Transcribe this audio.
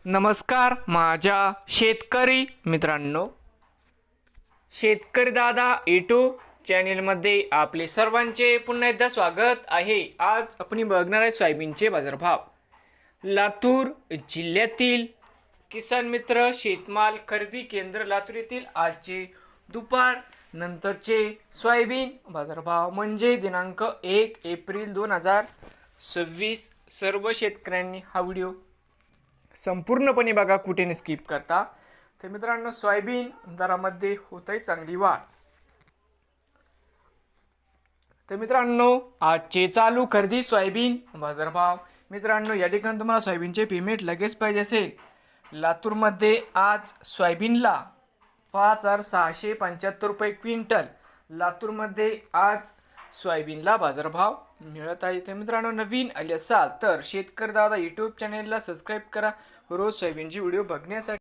नमस्कार माझ्या शेतकरी मित्रांनो, शेतकरी दादा यूट्यूब चॅनेलमध्ये आपले सर्वांचे पुन्हा एकदा स्वागत आहे। आज आपण बघणार आहे सोयाबीनचे बाजारभाव। लातूर जिल्ह्यातील किसान मित्र शेतमाल खरेदी केंद्र लातूर येथील आजचे दुपार नंतरचे सोयाबीन बाजारभाव म्हणजे दिनांक 1 एप्रिल 2026। सर्व शेतकऱ्यांनी हा व्हिडिओ संपूर्णपणे बघा, कुठे स्किप करता। तर मित्रांनो, सोयाबीन दरामध्ये होत आहे चांगली वाढ। तर मित्रांनो, आजचे चालू खरेदी सोयाबीन बाजारभाव। मित्रांनो, या ठिकाणी तुम्हाला सोयाबीनचे पेमेंट लगेच पाहिजे असेल, लातूरमध्ये आज सोयाबीनला 5675 रुपये क्विंटल लातूरमध्ये आज सोयाबीनला बाजारभाव मिळत आहे। तर मित्रांनो, नवीन आले असाल तर शेतकरी दादा यूट्यूब चॅनेलला सबस्क्राईब करा रोज सोयाबीनची व्हिडिओ बघण्यासाठी।